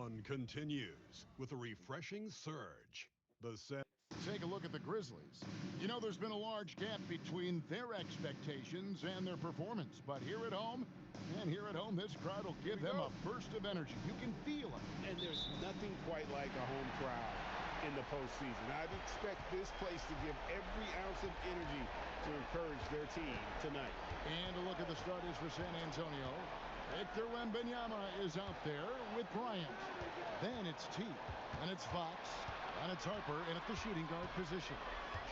fun continues with a refreshing surge. The set. Take a look at the Grizzlies. You know, there's been a large gap between their expectations and their performance. But here at home, this crowd will give them a burst of energy. You can feel it. And there's nothing quite like a home crowd in the postseason. I'd expect this place to give every ounce of energy to encourage their team tonight. And a look at the starters for San Antonio. Victor Wembanyama is out there with Bryant. Then it's T, and it's Fox, and it's Harper, and at the shooting guard position.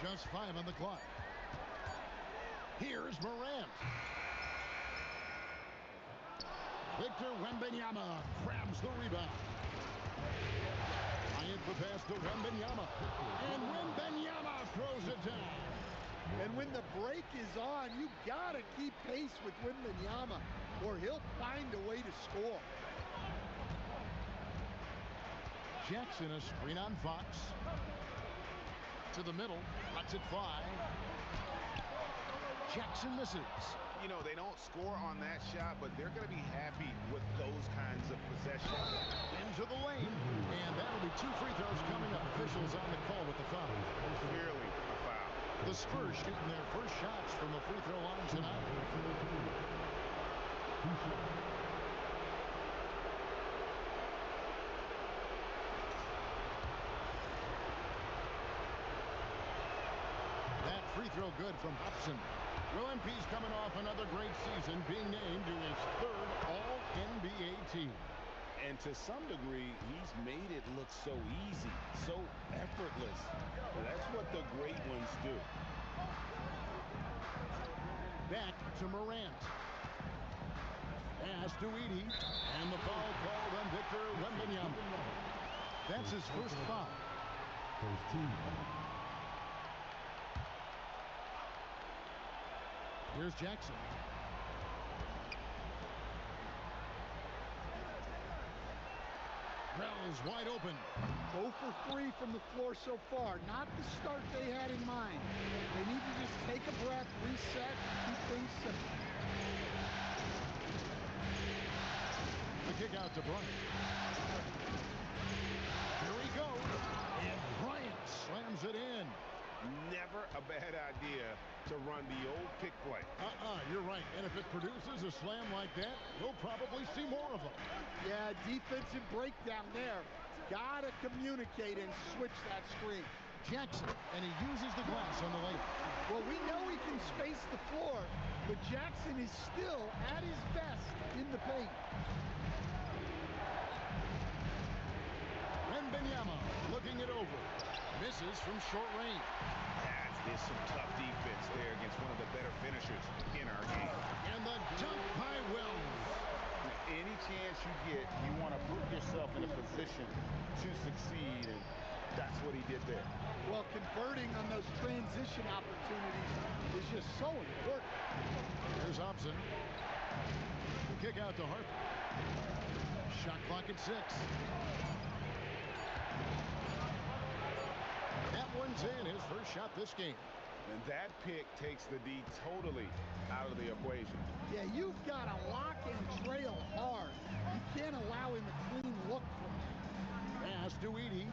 Just 5 on the clock. Here's Morant. Victor Wembanyama grabs the rebound. Bryant the pass to Wembanyama. And Wembanyama throws it down. And when the break is on, you got to keep pace with Wembanyama, or he'll find a way to score. Jackson, a screen on Fox. To the middle, cuts it 5. Jackson misses. You know, they don't score on that shot, but they're going to be happy with those kinds of possessions. Into the lane, and that'll be 2 free throws coming up. Officials on the call with the foul. Clearly a foul. The Spurs shooting their first shots from the free throw line tonight. That free throw good from Hobson. Will MP's coming off another great season, being named to his 3rd All-NBA team. And to some degree, he's made it look so easy, so effortless. That's what the great ones do. Back to Morant. Pass to Edey. And the foul called on Victor Wembanyama. That's his first foul. First team. Here's Jackson. Wells wide open. 0 for 3 from the floor so far. Not the start they had in mind. They need to just take a breath, reset, keep things simple. The kick out to Bryant. Here he goes. And Bryant slams it in. Never a bad idea to run the old pick play. You're right. And if it produces a slam like that, we'll probably see more of them. Yeah, defensive breakdown there. Got to communicate and switch that screen. Jackson, and he uses the glass on the layup. Well, we know he can space the floor, but Jackson is still at his best in the paint. Wembanyama looking it over. Misses from short range. That is some tough defense there against one of the better finishers in our game. And the dunk by Wells. Any chance you get, you want to put yourself in a position to succeed, and that's what he did there. Well, converting on those transition opportunities is just so important. Here's Hobson. The kick out to Harper. Shot clock at 6. That one's in, his first shot this game. And that pick takes the D totally out of the equation. Yeah, you've got to lock and trail hard. You can't allow him a clean look from you. Pass to Edey.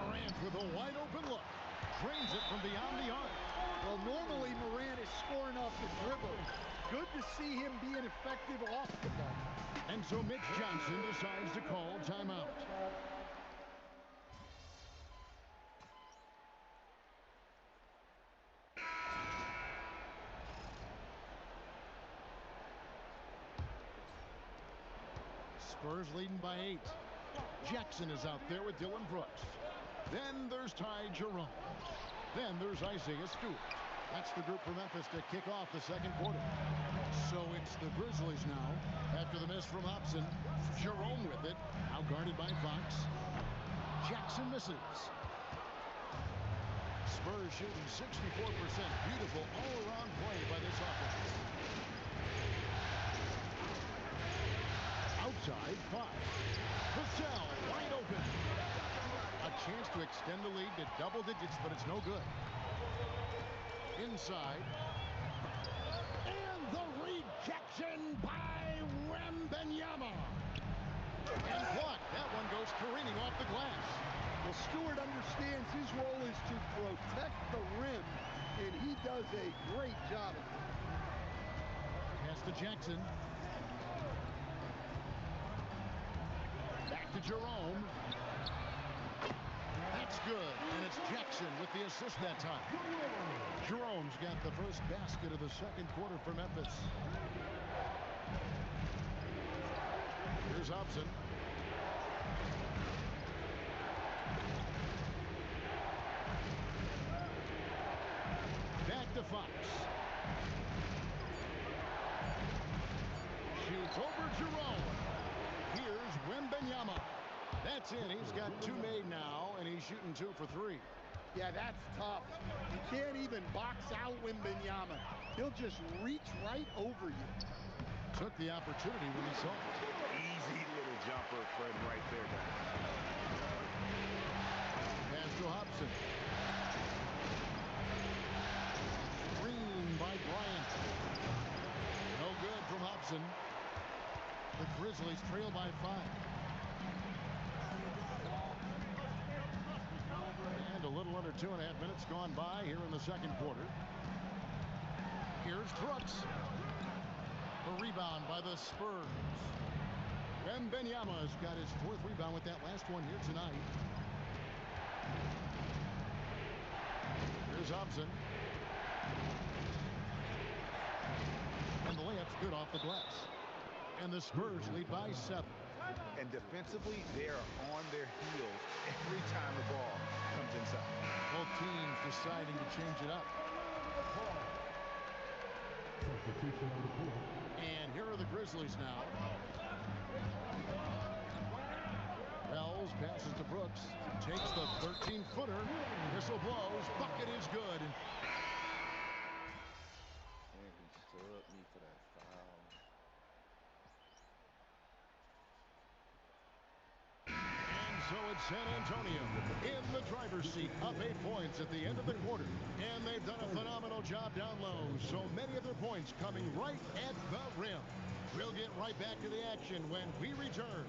Morant with a wide open look. Drains it from beyond the arc. Well, normally Morant is scoring off the dribble. Good to see him being effective off the ball. And so Mitch Johnson decides to call timeout. Spurs leading by 8. Jackson is out there with Dylan Brooks. Then there's Ty Jerome. Then there's Isaiah Stewart. That's the group for Memphis to kick off the second quarter. So it's the Grizzlies now. After the miss from Hobson, Jerome with it. Now guarded by Fox. Jackson misses. Spurs shooting 64%. Beautiful all-around play by this offense. Outside, Fox. Vassell wide open. A chance to extend the lead to double digits, but it's no good. Inside. And the rejection by Wembanyama. Wembanyama. And blocked. That one goes careening off the glass. Well, Stewart understands his role is to protect the rim, and he does a great job of it. Pass to Jackson. Back to Jerome. That's good, and it's Jackson with the assist that time. Jerome's got the first basket of the second quarter for Memphis. Here's Hobson. Back to Fox. Shoots over Jerome. Here's Wembanyama. That's in. He's got two made now, and he's shooting 2 for 3. Yeah, that's tough. You can't even box out Wembanyama. He'll just reach right over you. Took the opportunity when he saw it. Easy little jumper, Fred, right there. Pass to Hobson. Screen by Bryant. No good from Hobson. The Grizzlies trail by 5. And a little under 2.5 minutes gone by here in the second quarter. Here's Brooks. A rebound by the Spurs. Wembanyama's got his 4th rebound with that last one here tonight. Here's Hobson. And the layup's good off the glass. And the Spurs lead by 7. And defensively, they are on their heels every time the ball comes inside. Both teams deciding to change it up. Substitution on the court. And here are the Grizzlies now. Wells passes to Brooks. Takes the 13-footer. Whistle blows. Bucket is good. And he stood me for that foul. And so it's San Antonio in the driver's seat, up 8 points at the end of the quarter. And they've done a phenomenal job down low. So many of their points coming right at the rim. We'll get right back to the action when we return.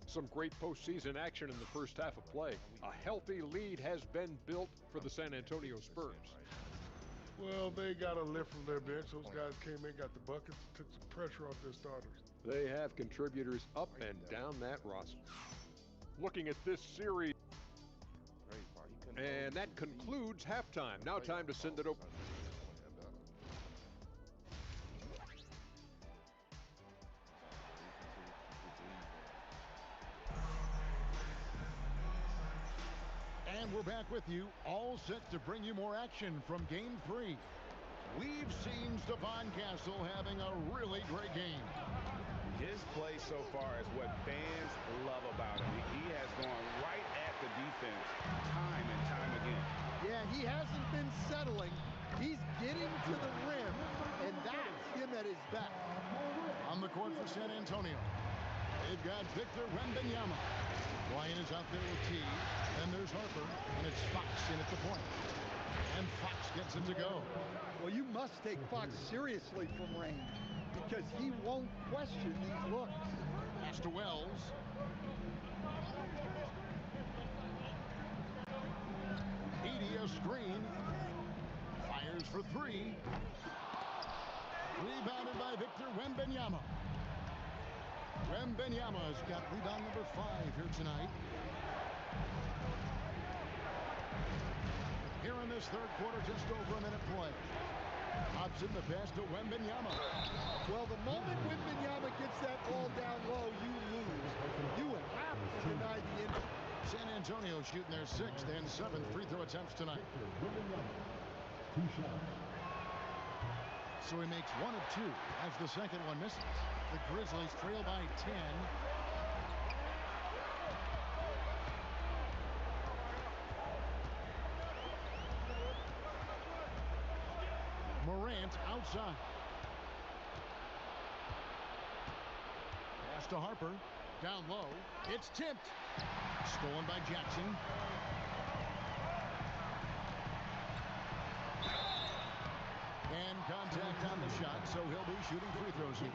Some great postseason action in the first half of play. A healthy lead has been built for the San Antonio Spurs. Well, they got a lift from their bench. Those guys came in, got the buckets, took some pressure off their starters. They have contributors up and down that roster. Looking at this series, and that concludes halftime. Now time to send it over. And we're back with you, all set to bring you more action from Game 3. We've seen Stephon Castle having a really great game. His play so far is what fans love about him. He has gone right at the defense time and time again. Yeah, he hasn't been settling. He's getting to the rim, and that's him at his best. On the court for San Antonio, they've got Victor Wembanyama. Ryan is out there with T. Then there's Harper, and it's Fox in at the point. And Fox gets it to go. Well, you must take Fox seriously from range because he won't question these looks. Pass to Wells. Edey a screen. Fires for 3. Rebounded by Victor Wembanyama. Wembanyama's got rebound number 5 here tonight. Here in this third quarter, just over a minute play. Hobson, the pass to Wembanyama. Well, the moment Wembanyama gets that ball down low, you lose. You have to deny the injury. San Antonio shooting their 6th and 7th free throw attempts tonight. 2 shots. So he makes 1 of 2 as the second one misses. The Grizzlies trail by 10. Morant outside. Pass to Harper. Down low. It's tipped. Stolen by Jackson. And contact on the shot, so he'll be shooting free throws here.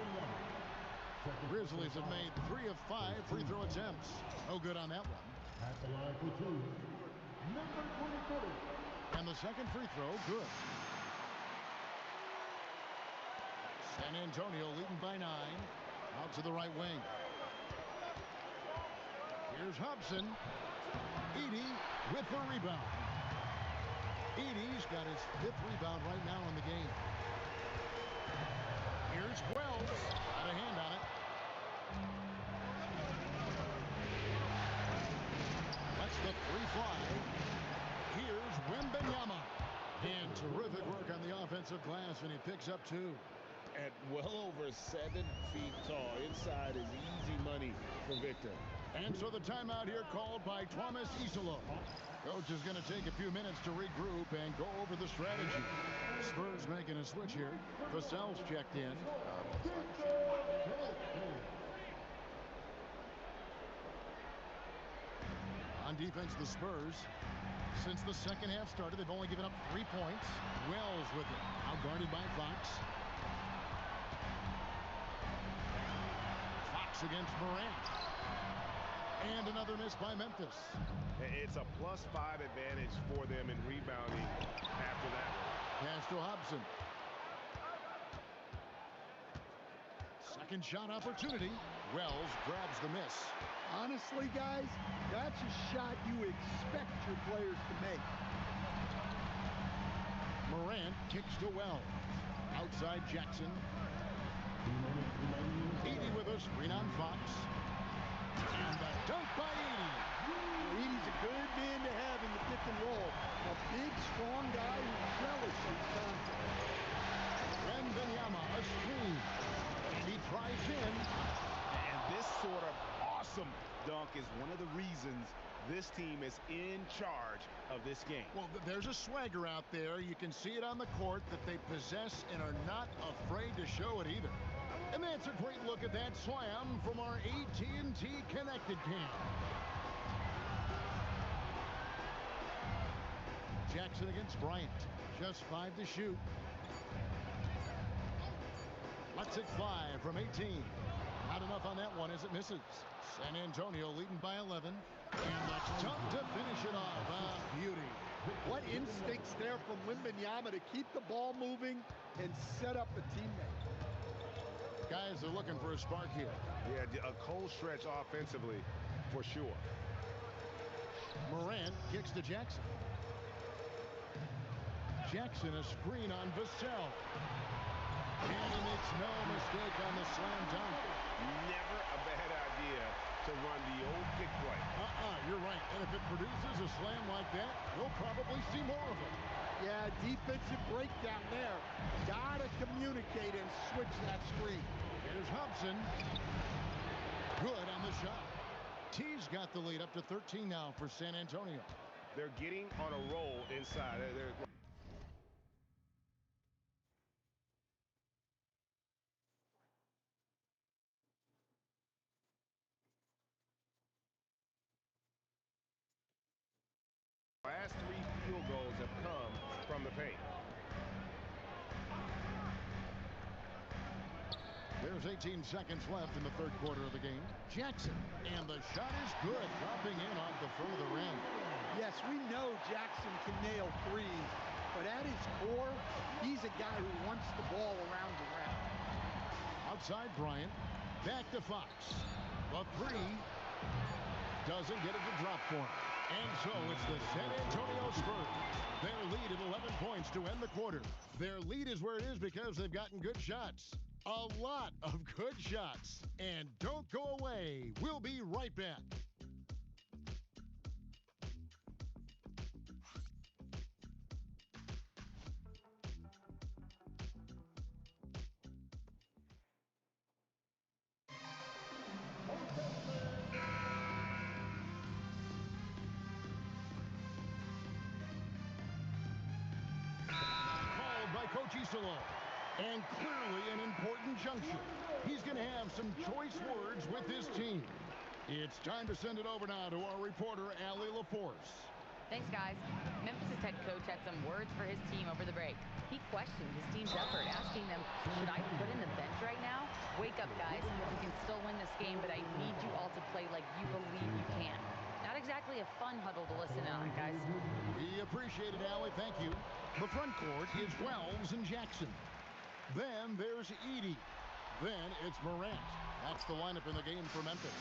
Grizzlies have made 3 of 5 free throw attempts. No good on that one. At the line for two, number 24. And the second free throw, good. San Antonio leading by 9. Out to the right wing. Here's Hobson. Edey with the rebound. Edey's got his 5th rebound right now in the game. Here's Wells. Got a hand on it. That's the 3 fly. Here's Wembanyama. And terrific work on the offensive glass, and he picks up 2. At well over 7 feet tall. Inside is easy money for Victor. And so the timeout here called by Thomas Isolo. Coach is going to take a few minutes to regroup and go over the strategy. Spurs making a switch here. Vassell's checked in. On defense, the Spurs, since the second half started, they've only given up 3 points. Wells with it. Now guarded by Fox. Fox against Morant. And another miss by Memphis. It's a +5 advantage for them in rebounding after that one. Pass to Hobson. Second shot opportunity. Wells grabs the miss. Honestly, guys, that's a shot you expect your players to make. Morant kicks to Wells. Outside Jackson. Edey with a screen on Fox. And the dunk by Edey. Edey's a good man to have in the pick and roll. A big, strong guy who relishes contact. Wembanyama, a screen. And he tries in. And this sort of awesome dunk is one of the reasons this team is in charge of this game. Well, there's a swagger out there. You can see it on the court that they possess and are not afraid to show it either. And that's a great look at that slam from our AT&T Connected Cam. Jackson against Bryant. Just 5 to shoot. Let's it fly from 18. Not enough on that one as it misses. San Antonio leading by 11. And the dunk to finish it off. Beauty. What instincts there from Wembanyama to keep the ball moving and set up a teammate. Guys are looking for a spark here. Yeah, a cold stretch offensively for sure. Morant kicks to Jackson. Jackson a screen on Vassell. And he makes no mistake on the slam dunk. Never a bad idea to run the old pick play. You're right. And if it produces a slam like that, we'll probably see more of it. Yeah, defensive breakdown there. Gotta communicate and switch that screen. Here's Hobson. Good on the shot. T's got the lead up to 13 now for San Antonio. They're getting on a roll inside. Last 3 field goals have come from the paint. There's 18 seconds left in the third quarter of the game. Jackson, and the shot is good, dropping in off the further rim. Yes, we know Jackson can nail threes, but at his core, he's a guy who wants the ball around the rim. Outside Bryant, back to Fox. The 3 doesn't get it to drop for him. And so it's the San Antonio Spurs. Their lead at 11 points to end the quarter. Their lead is where it is because they've gotten good shots. A lot of good shots. And don't go away. We'll be right back. Coach Isolo, and clearly an important juncture. He's going to have some choice words with his team. It's time to send it over now to our reporter, Allie LaForce. Thanks, guys. Memphis' head coach had some words for his team over the break. He questioned his team's effort, asking them, should I put in the bench right now? Wake up, guys. You can still win this game, but I need you all to play like you believe you can. Not exactly a fun huddle to listen on, guys. We appreciate it, Allie. Thank you. The front court is Wells and Jackson. Then there's Edey. Then it's Morant. That's the lineup in the game for Memphis.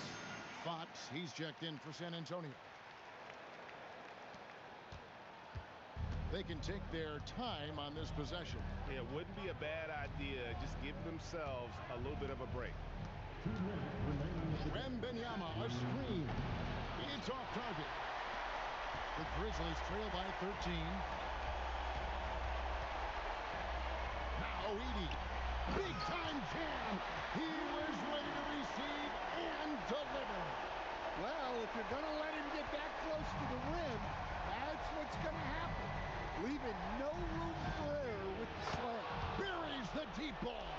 Fox, he's checked in for San Antonio. They can take their time on this possession. It wouldn't be a bad idea. Just give themselves a little bit of a break. Wembanyama, a screen. It's off target. The Grizzlies trail by 13. Now Edey. Big time jam. He was ready to receive and deliver. Well, if you're going to let him get that close to the rim, that's what's going to happen. Leaving no room for error with the slam. Buries the deep ball.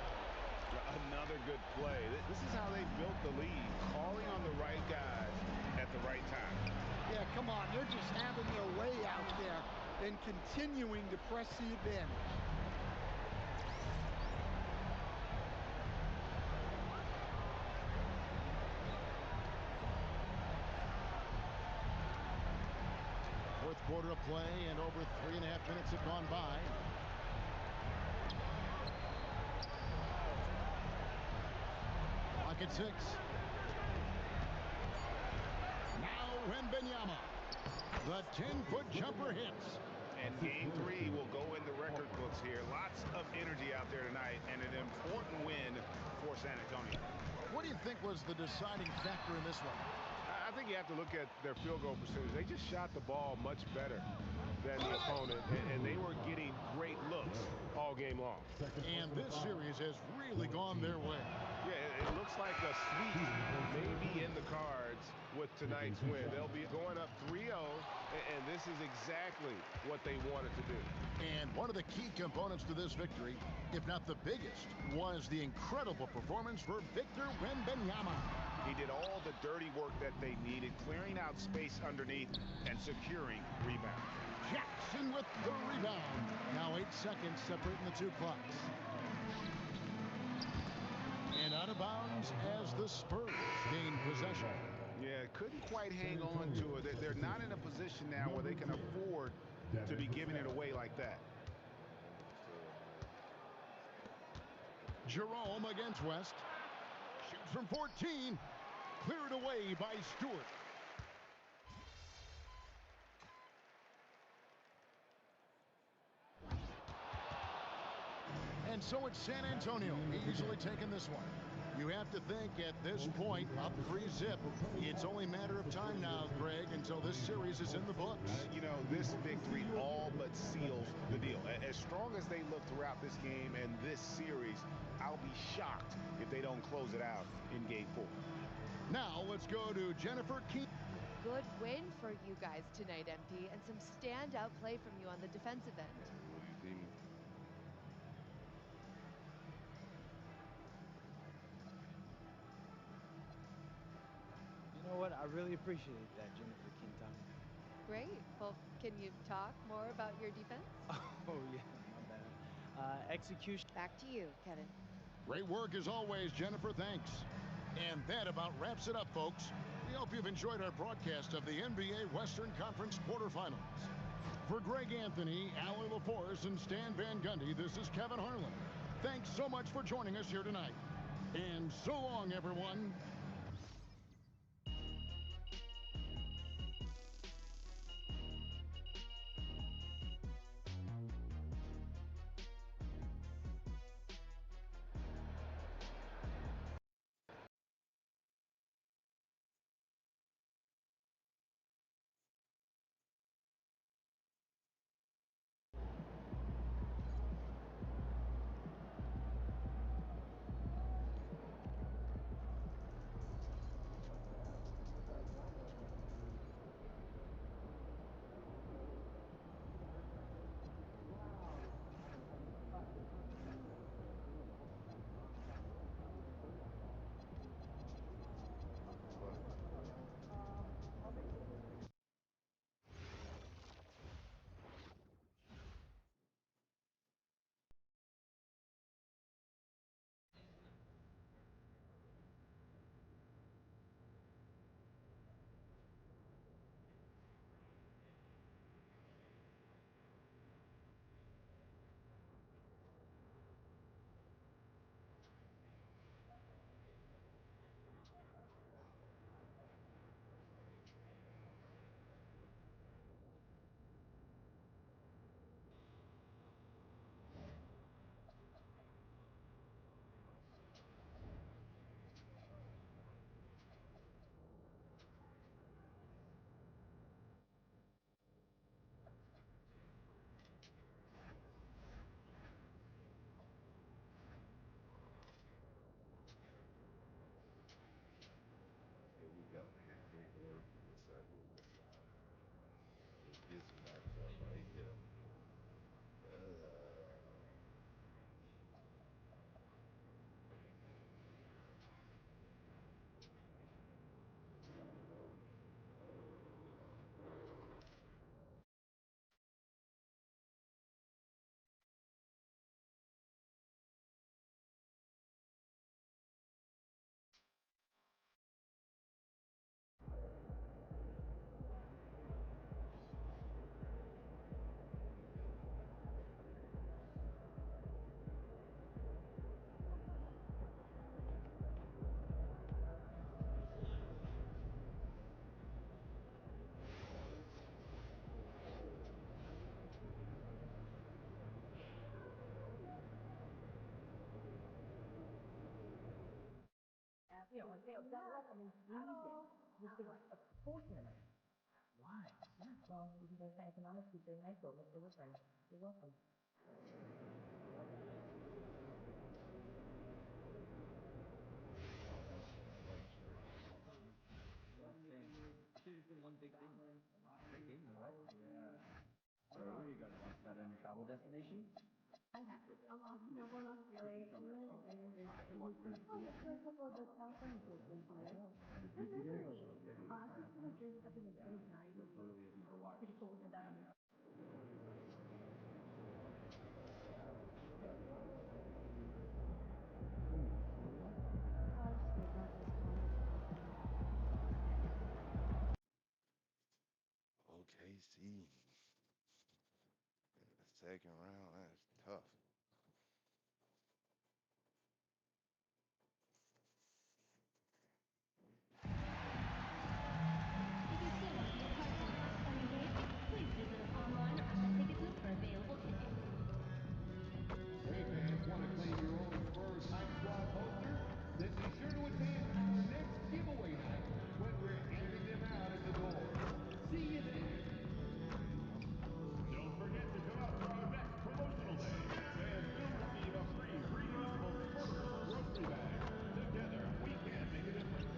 Another good play. This is how they built the lead, calling on the right guys at the right time. Yeah, come on. They're just having their way out there and continuing to press the advantage. Fourth quarter of play, and over 3.5 minutes have gone by. Clock at 6. Now Wembanyama. The 10-foot jumper hits. And game 3 will go in the record books here. Lots of energy out there tonight, and an important win for San Antonio. What do you think was the deciding factor in this one? I think you have to look at their field goal percentage. They just shot the ball much better than the opponent, and they were getting great looks all game long. And this series has really gone their way. Yeah, it looks like a sweep may be in the cards with tonight's win. They'll be going up 3-0, and this is exactly what they wanted to do. And one of the key components to this victory, if not the biggest, was the incredible performance for Victor Wembanyama. He did all the dirty work that they needed, clearing out space underneath and securing rebounds. Jackson with the rebound. Now 8 seconds separating the two clocks. And out of bounds as the Spurs gain possession. Yeah, couldn't quite hang on to it. They're not in a position now where they can afford to be giving it away like that. Jerome against West. Shoots from 14. Cleared away by Stewart. And so it's San Antonio easily taking this one. You have to think at this point, up 3-0. It's only a matter of time now, Greg, until this series is in the books. You know, this victory all but seals the deal. As strong as they look throughout this game and this series, I'll be shocked if they don't close it out in game 4. Now let's go to Jennifer King. Good win for you guys tonight, MP, and some standout play from you on the defensive end. You know what? I really appreciate that, Jennifer King. Great. Well, can you talk more about your defense? Oh, yeah, my bad. Execution. Back to you, Kevin. Great work as always, Jennifer. Thanks. And that about wraps it up, folks. We hope you've enjoyed our broadcast of the NBA Western Conference quarterfinals. For Greg Anthony, Allie LaForce, and Stan Van Gundy, this is Kevin Harlan. Thanks so much for joining us here tonight. And so long, everyone. gets backed up right here. Travel destination? OKC. In the second round, that's tough. Please visit us online at the ticket booth for available tickets. Hey fans, want to claim your own Spurs Hype Squad poster? Then be sure to attend our next giveaway night when we're handing them out at the door. See you there. Don't forget to come out for our next promotional day. Fans will receive a free reusable Spurs grocery bag. Together, we can make a difference.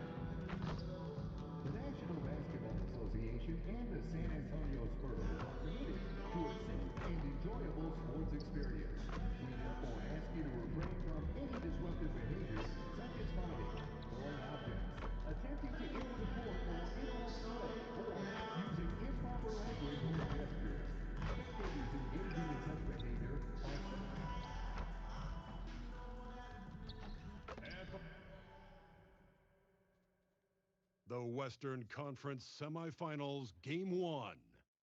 The National Basketball Association and the San Antonio Spurs are committed to a safe and enjoyable sports experience. We therefore ask you to refrain from any disruptive behavior, such as fighting, throwing objects, attempting to enter the court or interrupt play, or using improper language or gestures. Spectators engaging in such behavior are The Western Conference Semifinals, Game 1.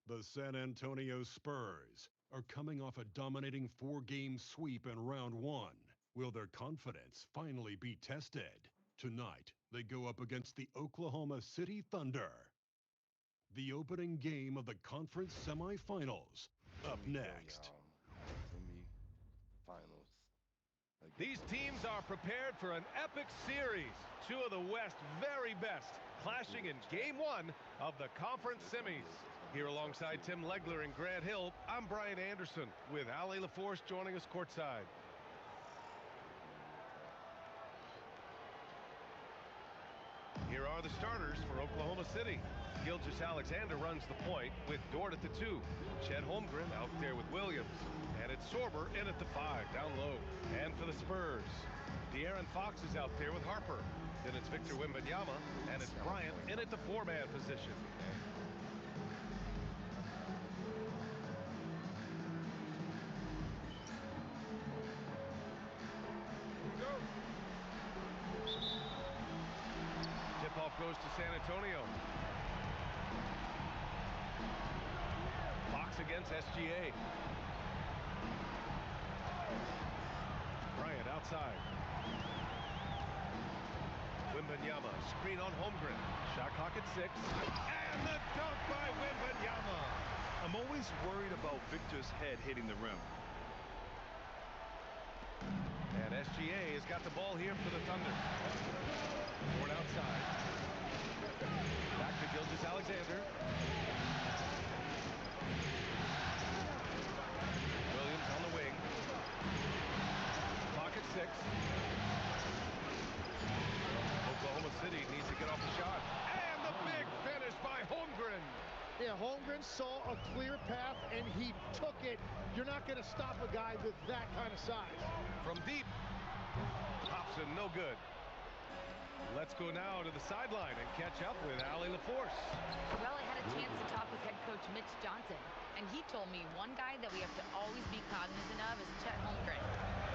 The San Antonio Spurs are coming off a dominating 4-game sweep in round 1. Will their confidence finally be tested? Tonight, they go up against the Oklahoma City Thunder. The opening game of the conference semifinals. Up next. Semi-finals. These teams are prepared for an epic series. Two of the West's very best clashing in Game 1 of the conference semis. Here alongside Tim Legler and Grant Hill, I'm Brian Anderson with Ale LaForce joining us courtside. Here are the starters for Oklahoma City. Gilgeous-Alexander runs the point with Dort at the 2. Chet Holmgren out there with Williams. And it's Sorber in at the 5, down low. And for the Spurs, De'Aaron Fox is out there with Harper. Then it's Victor Wembanyama, and it's Bryant in at the 4-man position. Tip-off goes to San Antonio. Fox against SGA. Bryant outside. Wembanyama, screen on Holmgren. Shot clock at 6. And the dunk by Wembanyama. I'm always worried about Victor's head hitting the rim. And SGA has got the ball here for the Thunder. Ford outside. Back to Gilgeous-Alexander. Williams on the wing. Clock at 6. Oklahoma City needs to get off the shot. And the big finish by Holmgren. Yeah, Holmgren Williams saw a clear path and he took it. You're not going to stop a guy with that kind of size. From deep. Hobson, no good. Let's go now to the sideline and catch up with Allie LaForce. Well, I had a chance to talk with head coach Mitch Johnson, and he told me one guy that we have to always be cognizant of is Chet Holmgren.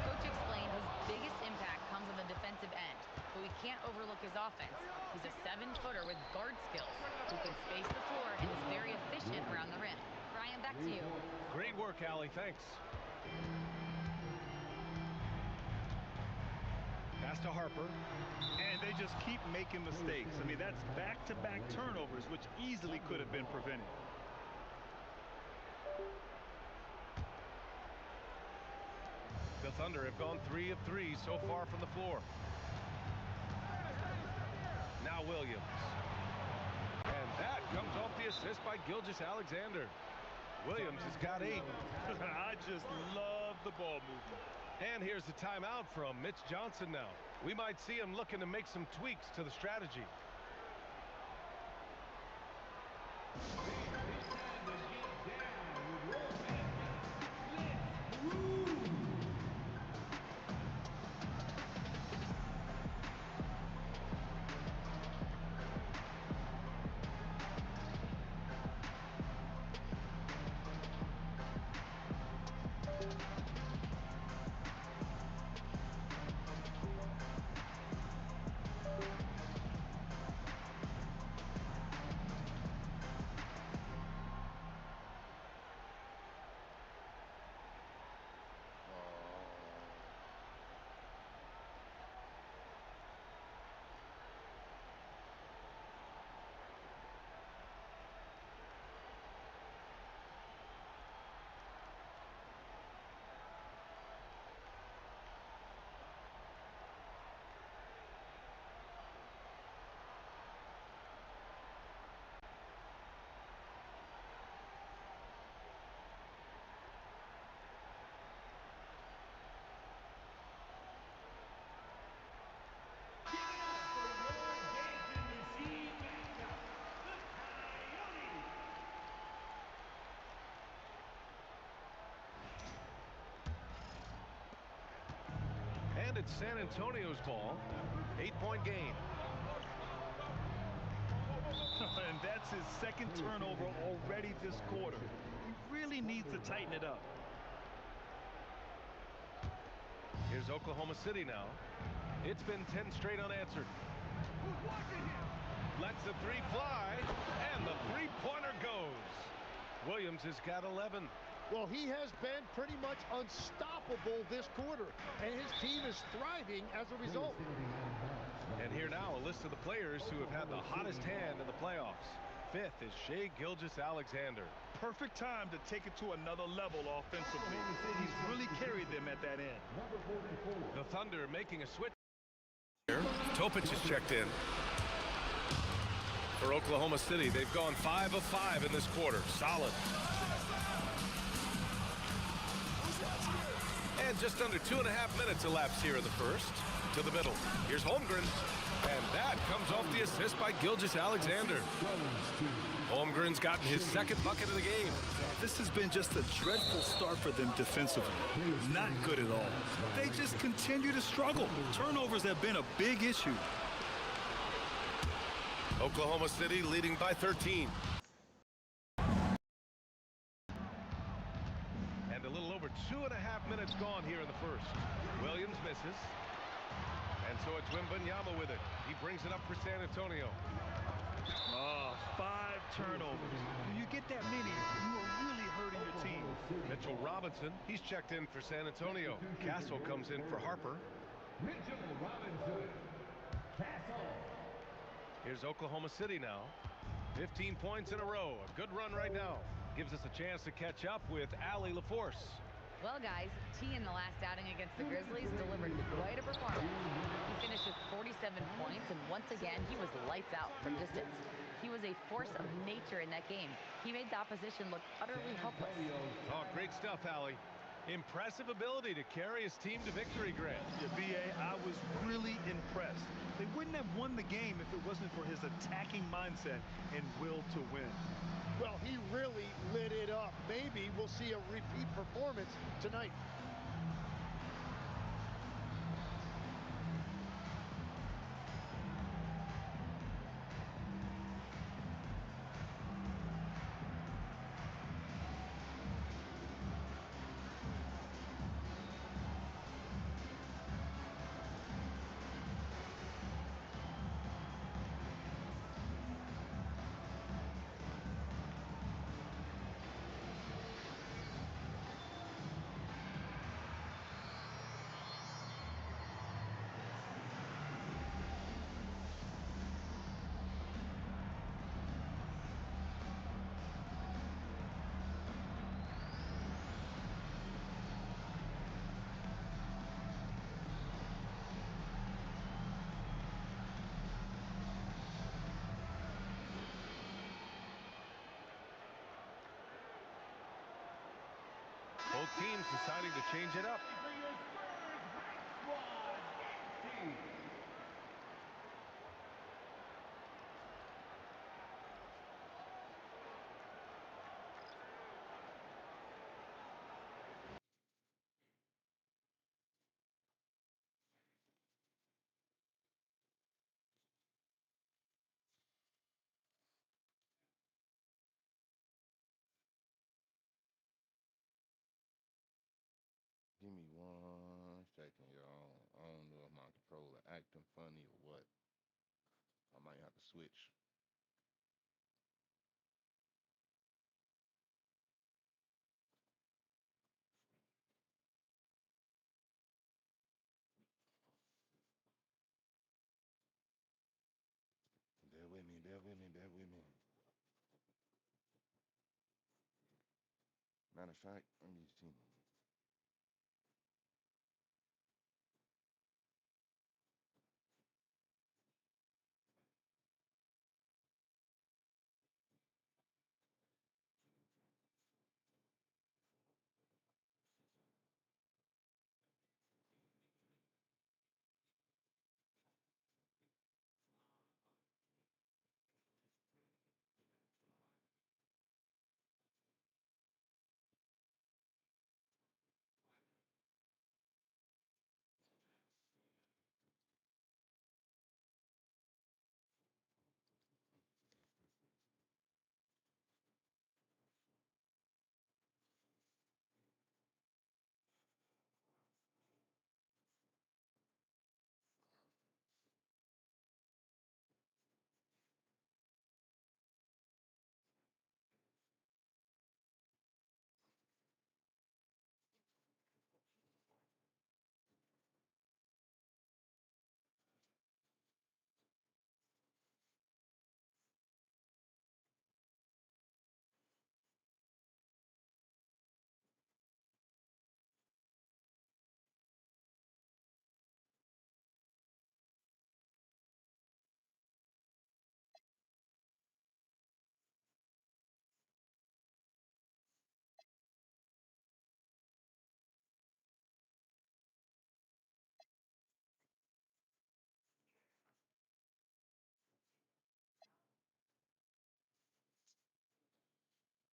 Coach explained his biggest impact comes on the defensive end, but we can't overlook his offense. He's a 7-footer with guard skills who can space the floor and is very efficient around the rim. Brian, back to you. Great work, Allie. Thanks. Pass to Harper. And they just keep making mistakes. I mean, that's back-to-back turnovers, which easily could have been prevented. The Thunder have gone 3 of 3 so far from the floor. Now Williams. And that comes off the assist by Gilgeous-Alexander. Williams has got 8. I just love the ball movement. And here's the timeout from Mitch Johnson now. We might see him looking to make some tweaks to the strategy. And it's San Antonio's ball. 8-point game. And that's his second turnover already this quarter. He really needs to tighten it up. Here's Oklahoma City now. It's been 10 straight unanswered. Lets the 3 fly, and the 3-pointer goes. Williams has got 11. Well, he has been pretty much unstoppable this quarter, and his team is thriving as a result. And here now, a list of the players who have had the hottest hand in the playoffs. 5th is Shai Gilgeous-Alexander. Perfect time to take it to another level offensively. He's really carried them at that end. The Thunder making a switch. Topic is checked in. For Oklahoma City, they've gone 5 of 5 in this quarter. Solid. And just under 2.5 minutes elapsed here in the first. To the middle. Here's Holmgren. And that comes off the assist by Gilgeous-Alexander. Holmgren's gotten his second bucket of the game. This has been just a dreadful start for them defensively. Not good at all. They just continue to struggle. Turnovers have been a big issue. Oklahoma City leading by 13. And a little over 2.5 minutes gone here in the first. Williams misses. And so it's Wembanyama with it. He brings it up for San Antonio. 5 turnovers. When you get that many, you are really hurting your team. Mitchell Robinson, he's checked in for San Antonio. Castle comes in for Harper. Mitchell Robinson. Castle. Here's Oklahoma City now. 15 points in a row. A good run right now. Gives us a chance to catch up with Allie LaForce. Well, guys, T in the last outing against the Grizzlies delivered quite a performance. He finished with 47 points, and once again, he was lights out from distance. He was a force of nature in that game. He made the opposition look utterly helpless. Oh, great stuff, Allie. Impressive ability to carry his team to victory, Grant. Yeah, B.A., I was really impressed. They wouldn't have won the game if it wasn't for his attacking mindset and will to win. Well, he really lit it up. Maybe we'll see a repeat performance tonight. Both teams deciding to change it up. Give me 1 second, y'all. I don't know if my controller acting funny or what. I might have to switch. Bear with me, bear with me, bear with me. Matter of fact, let me see.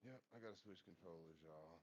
Yep, I gotta switch controllers, y'all.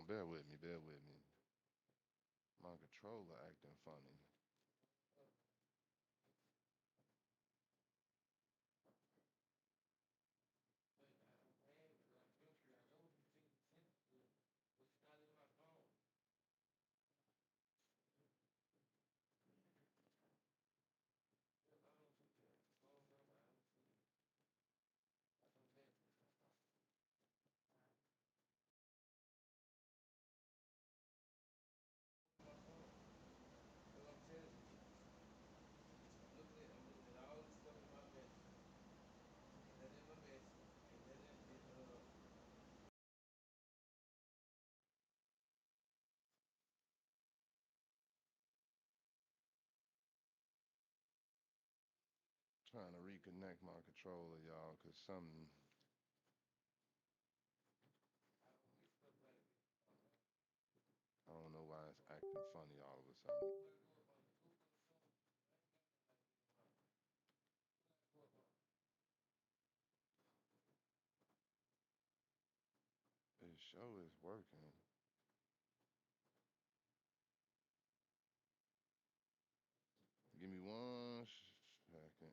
on, bear with me, bear with me. My controller acting funny. Trying to reconnect my controller, y'all, because something. I don't know why it's acting funny all of a sudden. This show is working. Give me 1 second.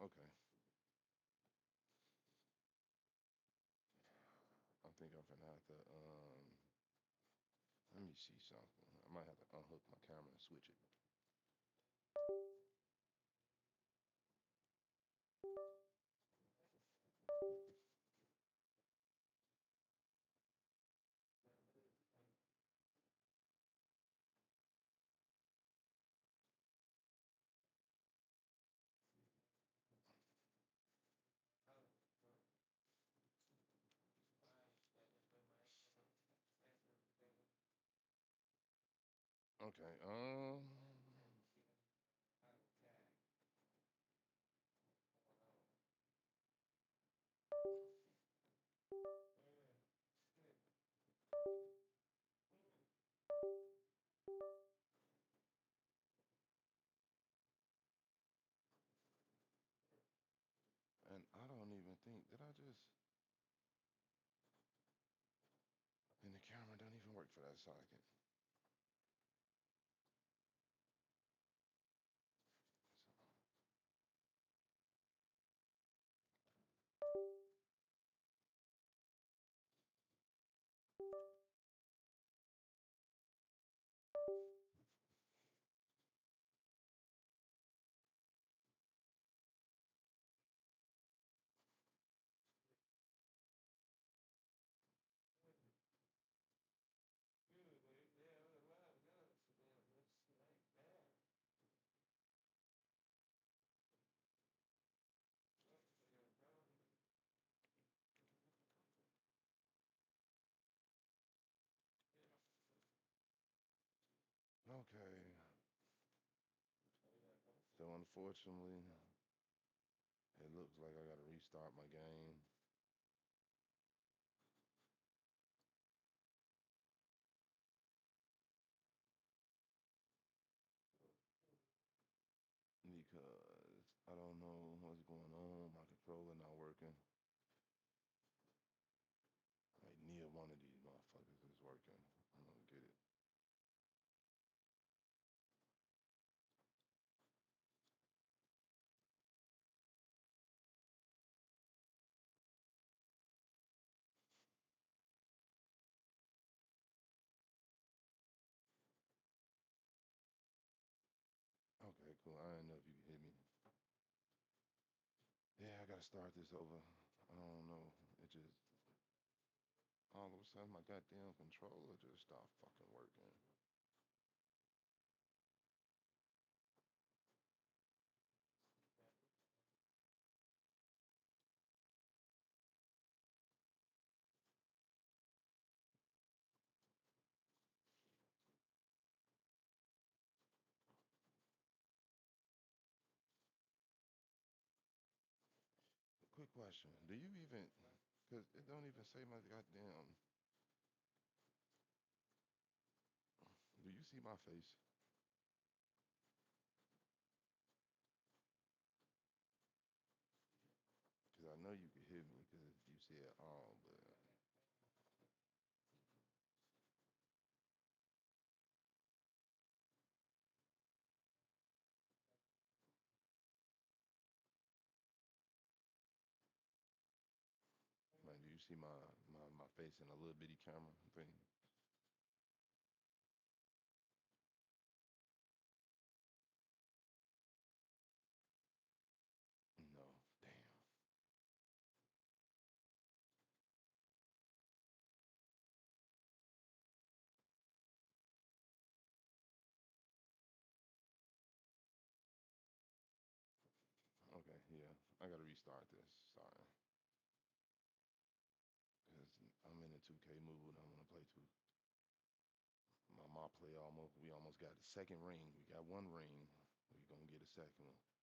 Okay. I think I'm gonna have to let me see something. I might have to unhook my camera and switch it. Okay. And I don't even think, did I just, and the camera don't even work for that socket. Okay. So unfortunately, it looks like I gotta restart my game. Because I don't know what's going on. My controller not working. Like neither one of these motherfuckers is working. I don't get it. Okay, cool. I didn't know if you could hear me. Yeah, I gotta start this over. I don't know. It just all of a sudden my goddamn controller just stopped fucking working. Quick question. Do you even, because it don't even say my goddamn, do you see my face? Because I know you can hear me because you see it all, but man, do you see my face in a little bitty camera thing? No. Damn. Okay, yeah. I gotta restart this. Sorry. Because I'm in a 2K mood. I want to play 2. My play almost, we almost got the second ring. We got one ring. We gonna get a second one.